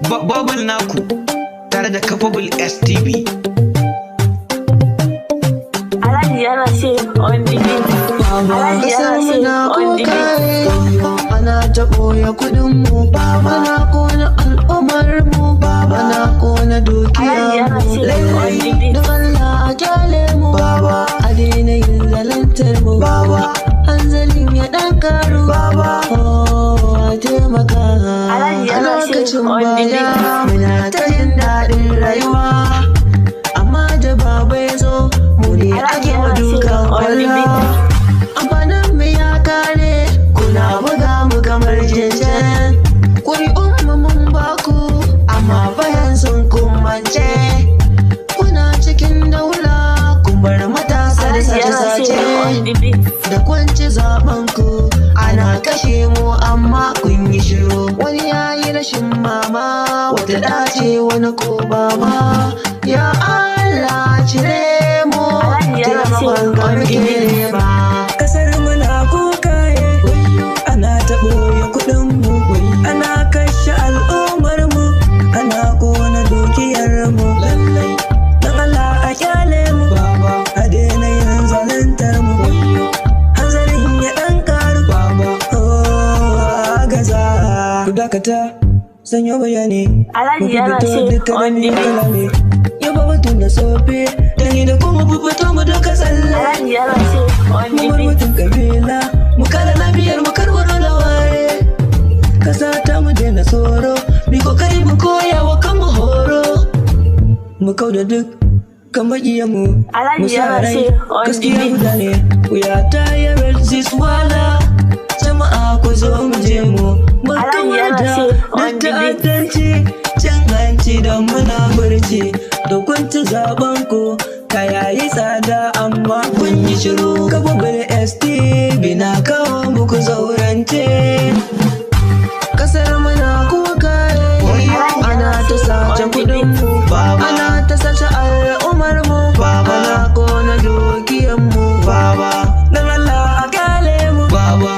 Bubble naku tare da Capable STV. Alhaji yana ce on the beat. Alhaji yana ce on the beat. Ana ta ɓoye kuɗin mu, baba na kona al'ummar mu, baba na kona dukiyar mu. Lallai don Allah a kyale mu, baba a daina yin zalantar mu, baba hanzalin ya ɗan karu, baba a taimaka. A lokacin baya muna ta jin daɗin rayuwa, amma da baba ya zo mu ne ake dukan kwallo. Amfanin mu ya kare, kuna buga mu kamar jinjin. Ƙuri'un mu mun baku, amma bayan sun kumance. Kuna cikin daula, kun bar matasa da sace-sace. Da kwanci zaɓen ku, ana kashe mu amma kun yi shiru. Wani ya yi rashin mama, wata ɗace wani ko baba. Ya Allah cire mu, taimakon ka muke nema. Kasar muna kuka ana ta ɓoye kuɗin mu, ana kashe al'ummar mu, ana kona dukiyar mu. Lallai don Allah a kyale mu, a daina yin zaluntar mu. Hanzarin ya ɗan karu, a gaza. Ku dakata, sanyo bayani. Alhaji yana ce on the beat. Yau ba mutum da sofe, dani da kuma fito mu duka tsalle. Alhaji yana ce on the Mu bar beat. mutum kabila, mu kare lafiyar mu karbaro da waye. Kasa ta mu daina tsoro, mi kokari mu koya wa kanmu horo. Mu kauda duk kan maƙiyan mu, mu Alhaji sa yana rai ce on the gaskiya beat. guda ne. We are tired this wala, jama'a ku zo mu je mu. Mu Alhaji kawar yana da ce on the beat. ta'addanci, cin hanci don muna barci. Da kun ci zaben ku, kaya yi tsada amma kun yi shiru. Capable STV na kawo muku zaurance. Kasar muna kuka ana ta sace kudin mu, ana ta sace al'ummar mu, ana kona dukiyar mu, Baba, don Allah a kyale mu. baba